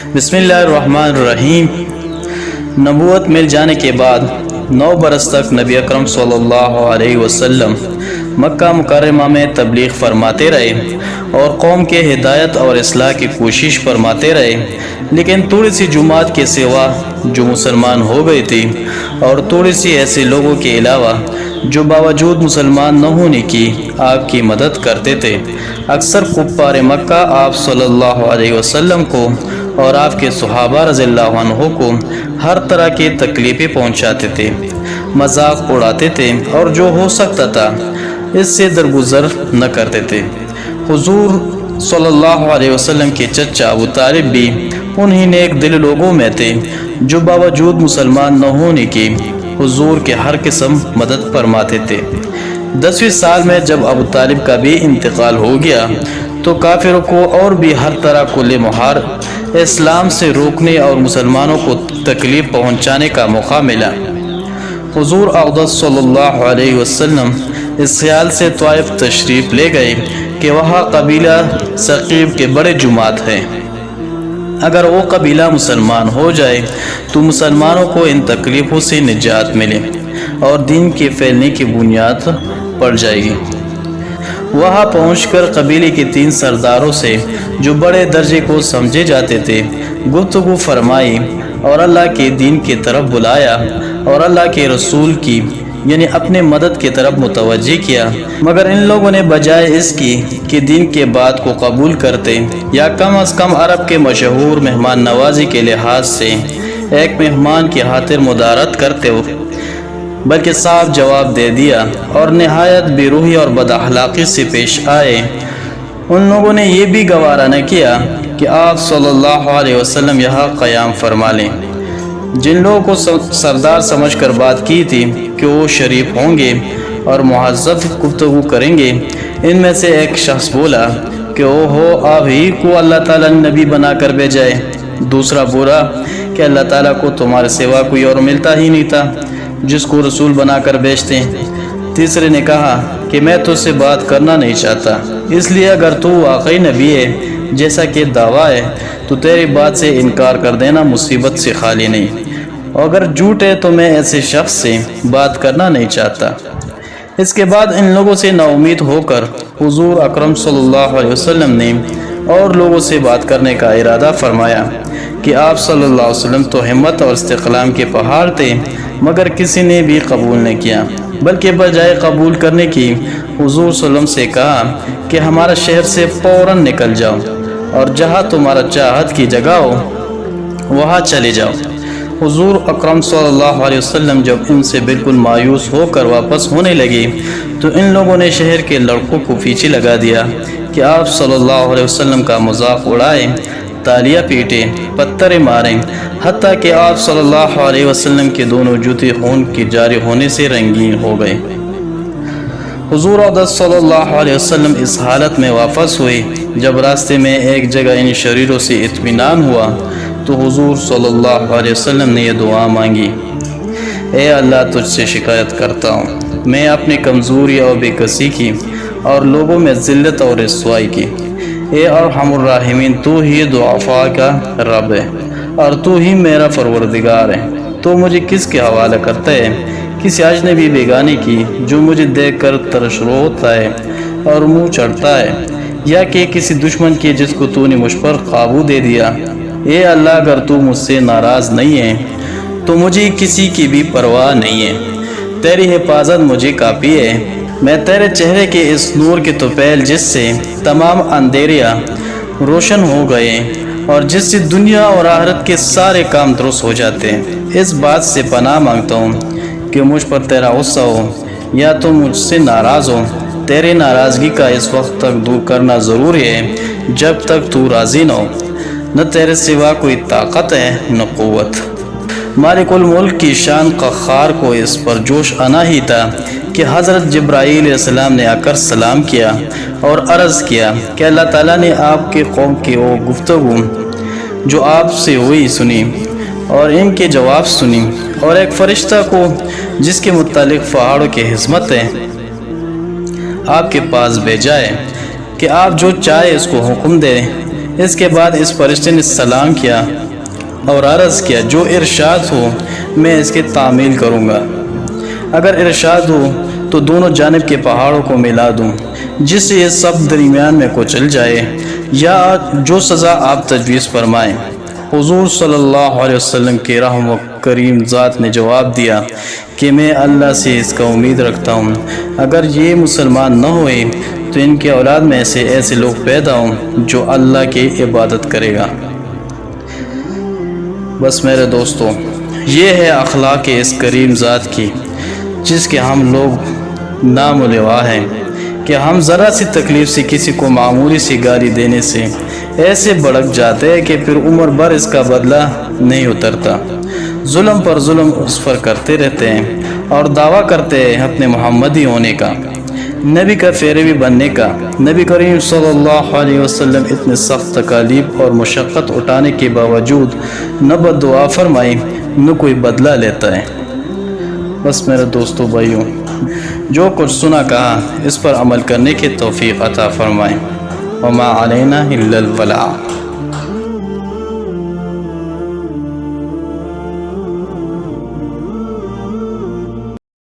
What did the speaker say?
بسم اللہ الرحمن الرحیم۔ نبوت مل جانے کے بعد 9 برس تک نبی اکرم صلی اللہ علیہ وسلم مکہ مکرمہ میں تبلیغ فرماتے رہے اور قوم کے ہدایت اور اصلاح کی کوشش فرماتے رہے، لیکن تھوڑی سی جماعت کے سوا جو مسلمان ہو گئی تھی اور تھوڑی سی ایسے لوگوں کے علاوہ جو باوجود مسلمان نہ ہونے کی آپ کی مدد کرتے تھے، اکثر کفار مکہ آپ صلی اللہ علیہ وسلم کو اور آپ کے صحابہ رضی اللہ عنہ کو ہر طرح کی تکلیفیں پہنچاتے تھے، مذاق اڑاتے تھے اور جو ہو سکتا تھا اس سے درگزر نہ کرتے تھے۔ حضور صلی اللہ علیہ وسلم کے چچا ابو طالب بھی انہی نیک دل لوگوں میں تھے جو باوجود مسلمان نہ ہونے کی حضور کے ہر قسم مدد فرماتے تھے۔ 10ویں سال میں جب ابو طالب کا بھی انتقال ہو گیا تو کافروں کو اور بھی ہر طرح کل مہار اسلام سے روکنے اور مسلمانوں کو تکلیف پہنچانے کا موقع ملا۔ حضور اقدس صلی اللہ علیہ وسلم اس خیال سے طائف تشریف لے گئے کہ وہاں قبیلہ ثقیف کے بڑے جماعت ہیں، اگر وہ قبیلہ مسلمان ہو جائے تو مسلمانوں کو ان تکلیفوں سے نجات ملے اور دین کے پھیلنے کی بنیاد پڑ جائے گی۔ وہاں پہنچ کر قبیلے کے 3 سرداروں سے جو بڑے درجے کو سمجھے جاتے تھے گفتگو فرمائی اور اللہ کے دین کی طرف بلایا اور اللہ کے رسول کی یعنی اپنے مدد کی طرف متوجہ کیا، مگر ان لوگوں نے بجائے اس کی کہ دین کے بات کو قبول کرتے یا کم از کم عرب کے مشہور مہمان نوازی کے لحاظ سے ایک مہمان کی خاطر مدارت کرتے ہو، بلکہ صاف جواب دے دیا اور نہایت بے روحی اور بد اخلاقی سے پیش آئے۔ ان لوگوں نے یہ بھی گوارا نہ کیا کہ آپ صلی اللہ علیہ وسلم یہاں قیام فرما لیں۔ جن لوگوں کو سردار سمجھ کر بات کی تھی کہ وہ شریف ہوں گے اور مہذب گفتگو کریں گے، ان میں سے ایک شخص بولا کہ آپ ہی کو اللہ تعالیٰ نے نبی بنا کر بھیجائے۔ دوسرا بولا کہ اللہ تعالیٰ کو تمہارے سوا کوئی اور ملتا ہی نہیں تھا جس کو رسول بنا کر بھیجتے۔ تیسرے نے کہا کہ میں تجھ سے بات کرنا نہیں چاہتا، اس لیے اگر تو واقعی نبی ہے جیسا کہ دعویٰ ہے تو تیری بات سے انکار کر دینا مصیبت سے خالی نہیں، اور اگر جھوٹ ہے تو میں ایسے شخص سے بات کرنا نہیں چاہتا۔ اس کے بعد ان لوگوں سے نا امید ہو کر حضور اکرم صلی اللہ علیہ وسلم نے اور لوگوں سے بات کرنے کا ارادہ فرمایا کہ آپ صلی اللہ علیہ وسلم تو ہمت اور استقلام کے پہاڑ تھے، مگر کسی نے بھی قبول نہیں کیا، بلکہ بجائے قبول کرنے کی حضور صلی اللہ علیہ وسلم سے کہا کہ ہمارا شہر سے فوراً نکل جاؤ اور جہاں تمہارا چاہت کی جگہ ہو وہاں چلے جاؤ۔ حضور اکرم صلی اللہ علیہ وسلم جب ان سے بالکل مایوس ہو کر واپس ہونے لگے تو ان لوگوں نے شہر کے لڑکوں کو پیچھے لگا دیا کہ آپ صلی اللہ علیہ وسلم کا مذاق اڑائیں، تالیاں پیٹیں، پتھریں ماریں، حتیٰ کہ آپ صلی اللہ علیہ وسلم کے دونوں جوتے خون کے جاری ہونے سے رنگین ہو گئے۔ حضور اقدس صلی اللہ علیہ وسلم اس حالت میں واپس ہوئے۔ جب راستے میں ایک جگہ ان شریروں سے اطمینان ہوا تو حضور صلی اللہ علیہ وسلم نے یہ دعا مانگی: اے اللہ، تجھ سے شکایت کرتا ہوں، میں اپنی کمزوری اور بے کسی کی اور لوگوں میں ذلت اور رسوائی کی۔ اے ارحم الراحمین، تو ہی ضعفاء کا رب ہے اور تو ہی میرا پروردگار ہے، تو مجھے کس کے حوالہ کرتا ہے؟ کسی اجنبی بیگانے کی جو مجھے دیکھ کر ترشرو ہوتا ہے اور منہ چڑھتا ہے، یا کہ کسی دشمن کی جس کو تو نے مجھ پر قابو دے دیا۔ اے اللہ، اگر تو مجھ سے ناراض نہیں ہے تو مجھے کسی کی بھی پرواہ نہیں ہے، تیری حفاظت مجھے کافی ہے۔ میں تیرے چہرے کے اس نور کے طفیل جس سے تمام اندھیریاں روشن ہو گئے اور جس سے دنیا اور آخرت کے سارے کام درست ہو جاتے ہیں، اس بات سے پناہ مانگتا ہوں کہ مجھ پر تیرا غصہ ہو یا تو مجھ سے ناراض ہو۔ تیرے ناراضگی کا اس وقت تک دور کرنا ضروری ہے جب تک تو راضی نہ ہو۔ نہ تیرے سوا کوئی طاقت ہے نہ قوت۔ مالک الملک کی شان قہار کو اس پر جوش آنا ہی تھا کہ حضرت جبرائیل علیہ السلام نے آ کر سلام کیا اور عرض کیا کہ اللہ تعالیٰ نے آپ کے قوم کی وہ گفتگو جو آپ سے ہوئی سنی اور ان کے جواب سنی، اور ایک فرشتہ کو جس کے متعلق پہاڑوں کی حزمت ہے آپ کے پاس بھیجا ہے کہ آپ جو چاہے اس کو حکم دیں اس کے بعد اس فرشتے نے سلام کیا اور عرض کیا جو ارشاد ہو میں اس کی تعمیل کروں گا، اگر ارشاد ہو تو دونوں جانب کے پہاڑوں کو ملا دوں جس سے یہ سب درمیان میں کچل جائے، یا جو سزا آپ تجویز فرمائیں۔ حضور صلی اللہ علیہ وسلم کے رحم و کریم ذات نے جواب دیا کہ میں اللہ سے اس کا امید رکھتا ہوں، اگر یہ مسلمان نہ ہوئے تو ان کے اولاد میں سے ایسے لوگ پیدا ہوں جو اللہ کی عبادت کرے گا۔ بس میرے دوستو، یہ ہے اخلاق اس کریم ذات کی جس کے ہم لوگ نام و لوا ہیں کہ ہم ذرا سی تکلیف سے کسی کو معمولی سی گالی دینے سے ایسے بھڑک جاتے ہیں کہ پھر عمر بھر اس کا بدلہ نہیں اترتا، ظلم پر ظلم اس پر کرتے رہتے ہیں اور دعویٰ کرتے ہیں اپنے محمدی ہونے کا، نبی کا پیروی بننے کا۔ نبی کریم صلی اللہ علیہ وسلم اتنے سخت تکالیف اور مشقت اٹھانے کے باوجود نہ بددعا فرمائی نہ کوئی بدلہ لیتا ہے۔ بس میرے دوستو بھائیوں، جو کچھ سنا کہا اس پر عمل کرنے کی توفیق عطا فرمائیں۔ وما علینا الا البلاغ۔